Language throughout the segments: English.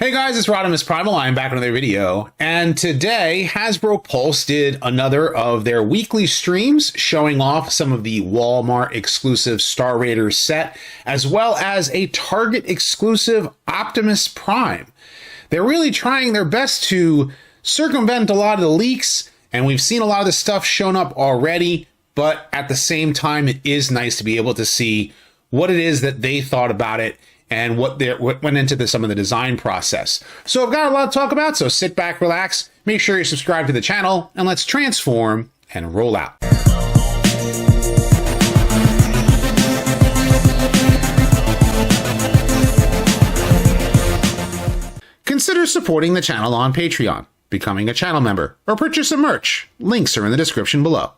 Hey guys, it's RodimusPrimal. I'm back with another video, and today Hasbro posted another of their weekly streams showing off some of the Walmart exclusive Star Raiders set, as well as a Target exclusive Optimus Prime. They're really trying their best to circumvent a lot of the leaks, and we've seen a lot of this stuff shown up already, but at the same time, it is nice to be able to see what it is that they thought about it and what went into some of the design process. So I've got a lot to talk about, so sit back, relax, make sure you're subscribed to the channel, and let's transform and roll out. Consider supporting the channel on Patreon, becoming a channel member, or purchase some merch. Links are in the description below.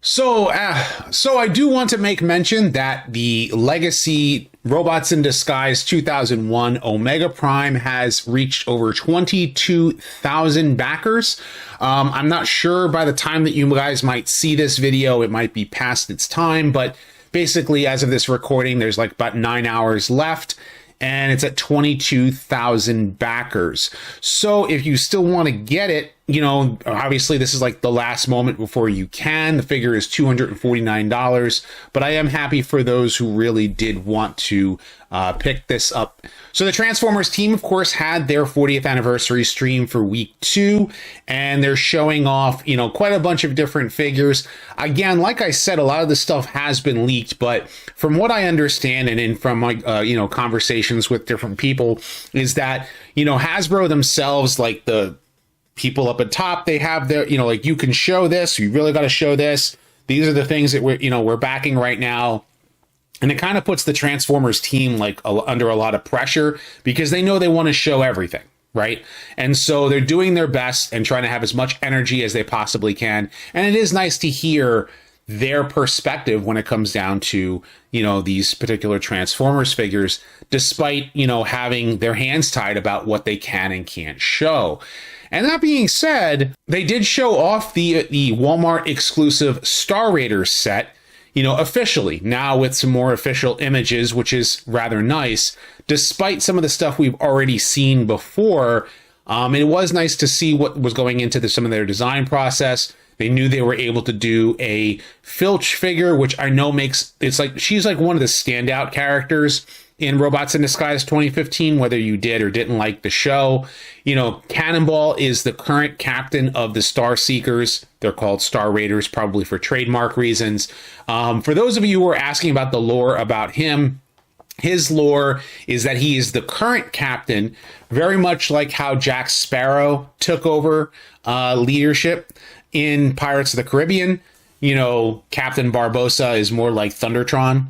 So I do want to make mention that the Legacy Robots in Disguise 2001 Omega Prime has reached over 22,000 backers. I'm not sure by the time that you guys might see this video, it might be past its time, but basically as of this recording, there's like about 9 hours left. And it's at 22,000 backers. So if you still want to get it, you know, obviously this is like the last moment before you can. The figure is $249, but I am happy for those who really did want to pick this up. So the Transformers team, of course, had their 40th anniversary stream for week 2, and they're showing off, you know, quite a bunch of different figures. Again, like I said, a lot of the stuff has been leaked, but from what I understand and from my, you know, conversations with different people, is that, you know, Hasbro themselves, like the people up at top, they have their, you know, like, you can show this, you really got to show this. These are the things that we're backing right now. And it kind of puts the Transformers team like under a lot of pressure because they know they want to show everything, right? And so they're doing their best and trying to have as much energy as they possibly can. And it is nice to hear their perspective when it comes down to, you know, these particular Transformers figures, despite, you know, having their hands tied about what they can and can't show. And that being said, they did show off the Walmart exclusive Star Raiders set, you know, officially, now with some more official images, which is rather nice, despite some of the stuff we've already seen before. It was nice to see what was going into some of their design process. They knew they were able to do a Filch figure, which I know it's like, she's like one of the standout characters in Robots in Disguise 2015, whether you did or didn't like the show. You know, Cannonball is the current captain of the Star Seekers. They're called Star Raiders, probably for trademark reasons. For those of you who are asking about the lore about him, his lore is that he is the current captain, very much like how Jack Sparrow took over leadership in Pirates of the Caribbean. You know, Captain Barbossa is more like Thundertron.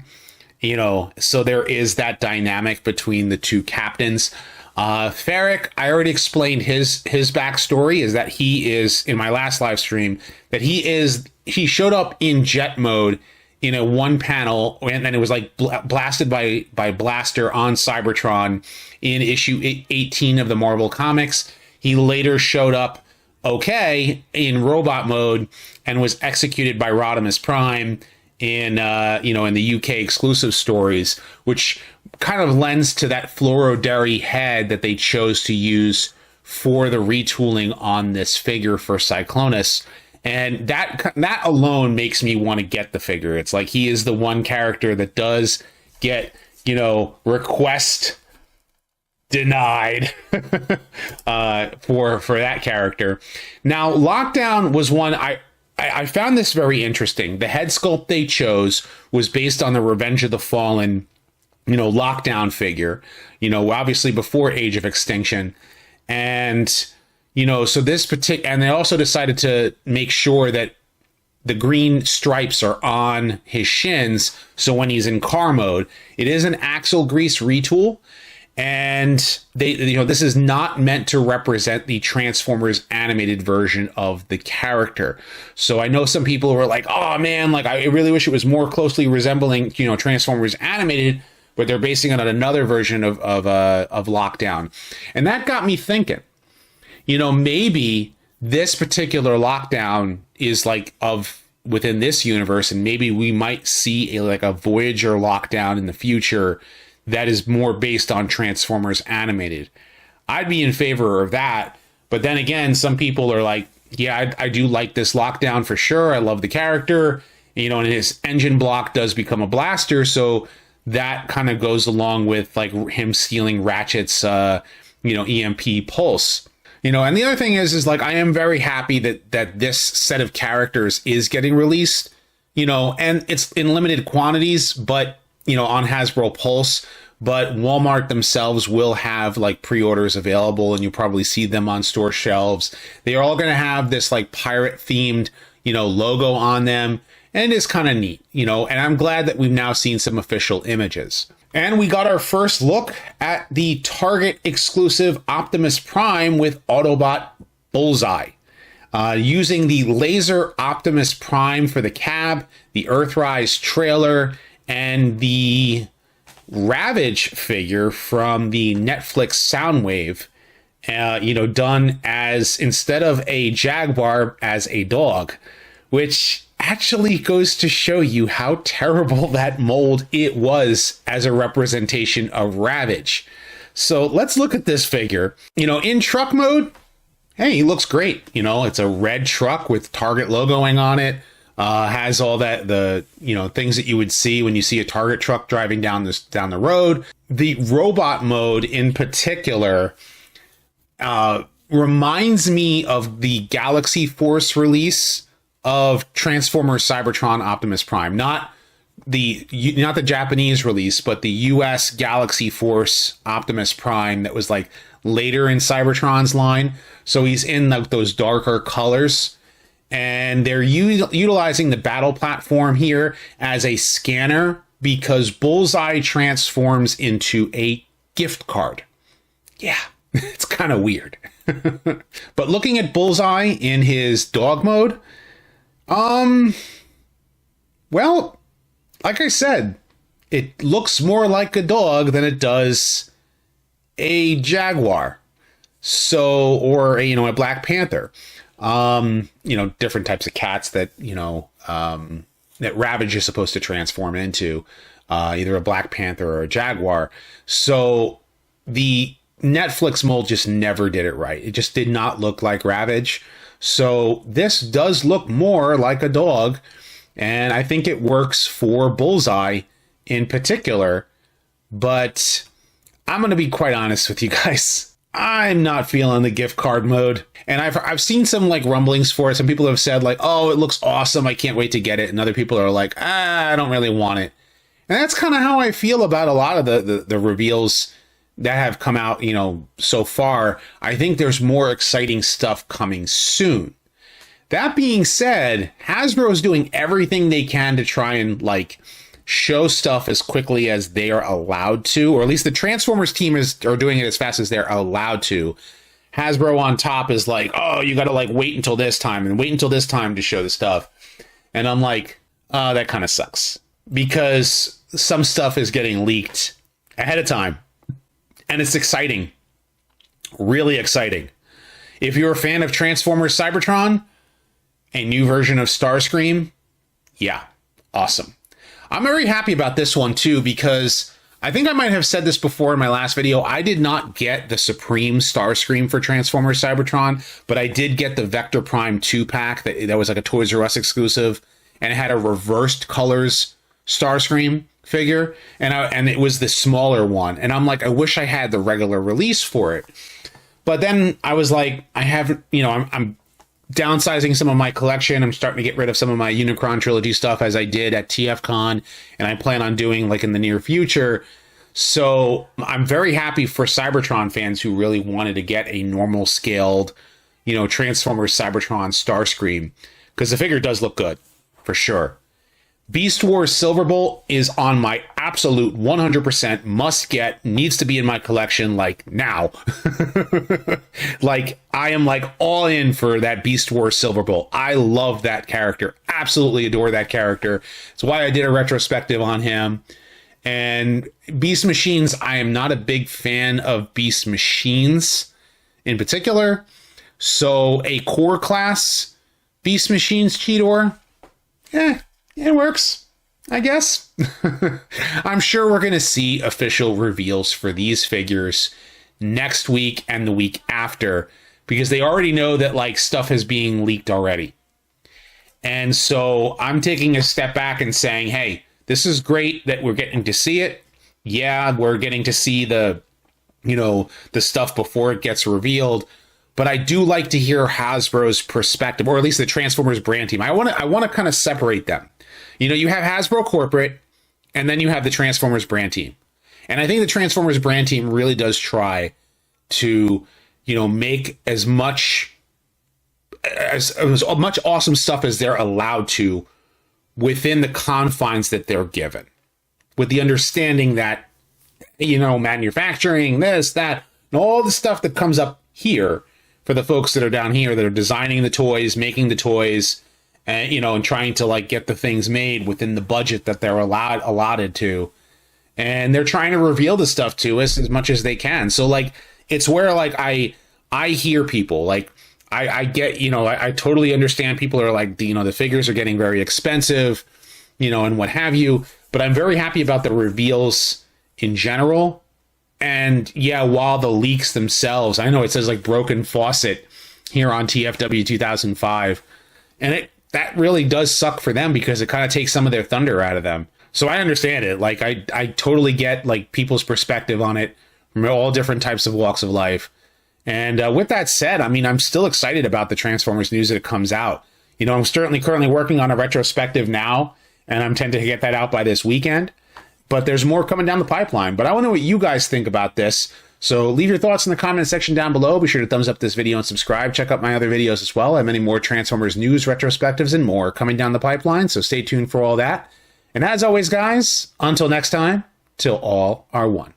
You know, so there is that dynamic between the two captains. Ferric, I already explained his backstory, is that he is, in my last live stream, that he showed up in jet mode in a one panel, and then it was like blasted by Blaster on Cybertron in issue 18 of the Marvel Comics. He later showed up in robot mode and was executed by Rodimus Prime in you know, in the UK exclusive stories, which kind of lends to that Fluoro-Dairy head that they chose to use for the retooling on this figure for Cyclonus. And that alone makes me want to get the figure. It's like he is the one character that does get, you know, request denied for that character. Now, Lockdown was one I found this very interesting. The head sculpt they chose was based on the Revenge of the Fallen, you know, Lockdown figure, you know, obviously before Age of Extinction. And, you know, so and they also decided to make sure that the green stripes are on his shins. So when he's in car mode, it is an axle grease retool. And you know, this is not meant to represent the Transformers animated version of the character. So I know some people were like, oh man, like I really wish it was more closely resembling, you know, Transformers animated, but they're basing it on another version of Lockdown. And that got me thinking, you know, maybe this particular Lockdown is like within this universe, and maybe we might see a Voyager Lockdown in the future that is more based on Transformers animated. I'd be in favor of that. But then again, some people are like, yeah, I do like this lockdown for sure. I love the character, you know, and his engine block does become a blaster. So that kind of goes along with like him stealing Ratchet's, EMP pulse. You know, and the other thing is like, I am very happy that this set of characters is getting released, you know, and it's in limited quantities, but, you know, on Hasbro Pulse, but Walmart themselves will have like pre-orders available and you'll probably see them on store shelves. They are all going to have this like pirate themed, you know, logo on them. And it's kind of neat, you know, and I'm glad that we've now seen some official images. And we got our first look at the Target exclusive Optimus Prime with Autobot Bullseye. Using the laser Optimus Prime for the cab, the Earthrise trailer, and the Ravage figure from the Netflix Soundwave, done as, instead of a Jaguar, as a dog, which actually goes to show you how terrible that mold it was as a representation of Ravage. So let's look at this figure. You know, in truck mode, hey, he looks great. You know, it's a red truck with Target logoing on it. Has all that, things that you would see when you see a Target truck driving down the road. The robot mode in particular reminds me of the Galaxy Force release of Transformers Cybertron Optimus Prime, not the Japanese release, but the US Galaxy Force Optimus Prime that was like later in Cybertron's line. So he's in those darker colors, and they're utilizing the battle platform here as a scanner because Bullseye transforms into a gift card. Yeah, it's kind of weird. But looking at Bullseye in his dog mode, well, like I said, it looks more like a dog than it does a Jaguar. So, or a Black Panther. Different types of cats that, that Ravage is supposed to transform into, either a Black Panther or a Jaguar. So the Netflix mold just never did it right. It just did not look like Ravage. So this does look more like a dog, and I think it works for Bullseye in particular, but I'm going to be quite honest with you guys. I'm not feeling the gift card mode, and I've seen some like rumblings for it. Some people have said like, oh, it looks awesome, I can't wait to get it, and other people are like, I don't really want it. And that's kind of how I feel about a lot of the reveals that have come out, so far. I think there's more exciting stuff coming soon. That being said, Hasbro is doing everything they can to try and like show stuff as quickly as they are allowed to, or at least the Transformers team are doing it as fast as they're allowed to. Hasbro on top is like, oh, you got to like wait until this time and wait until this time to show the stuff. And I'm like, that kind of sucks, because some stuff is getting leaked ahead of time. And it's exciting. Really exciting. If you're a fan of Transformers Cybertron, a new version of Starscream, yeah, awesome. I'm very happy about this one too, because I think I might have said this before in my last video. I did not get the Supreme Starscream for Transformers Cybertron, but I did get the Vector Prime 2-pack that was like a Toys R Us exclusive, and it had a reversed colors Starscream figure, and it was the smaller one, and I'm like, I wish I had the regular release for it. But then I was like, I haven't, I'm downsizing some of my collection. I'm starting to get rid of some of my Unicron trilogy stuff, as I did at TFCon, and I plan on doing like in the near future. So I'm very happy for Cybertron fans who really wanted to get a normal scaled, Transformers Cybertron Starscream, because the figure does look good for sure. Beast Wars Silverbolt is on my absolute 100% must get, needs to be in my collection like now. Like I am like all in for that Beast Wars Silverbolt. I love that character. Absolutely adore that character. It's why I did a retrospective on him. And Beast Machines, I am not a big fan of Beast Machines in particular. So a core class Beast Machines Cheetor, it works, I guess. I'm sure we're going to see official reveals for these figures next week and the week after, because they already know that like stuff is being leaked already. And so I'm taking a step back and saying, hey, this is great that we're getting to see it. Yeah, we're getting to see the stuff before it gets revealed. But I do like to hear Hasbro's perspective, or at least the Transformers brand team. I want to kind of separate them. You have Hasbro corporate, and then you have the Transformers brand team. And I think the Transformers brand team really does try to, make as much awesome stuff as they're allowed to within the confines that they're given, with the understanding that, manufacturing, this, that, and all the stuff that comes up here for the folks that are down here that are designing the toys, making the toys, and, and trying to like get the things made within the budget that they're allotted to. And they're trying to reveal the stuff to us as much as they can. So like, it's where like, I hear people like, I get, I totally understand people are like, the figures are getting very expensive, and what have you, but I'm very happy about the reveals in general. And yeah, while the leaks themselves, I know it says like broken faucet here on TFW 2005, and that really does suck for them because it kind of takes some of their thunder out of them. So I understand it. Like I totally get like people's perspective on it from all different types of walks of life. And with that said, I mean, I'm still excited about the Transformers news that comes out. I'm certainly currently working on a retrospective now, and I'm intending to get that out by this weekend. But there's more coming down the pipeline. But I want to know what you guys think about this. So leave your thoughts in the comment section down below. Be sure to thumbs up this video and subscribe. Check out my other videos as well. I have many more Transformers news, retrospectives, and more coming down the pipeline. So stay tuned for all that. And as always, guys, until next time, till all are one.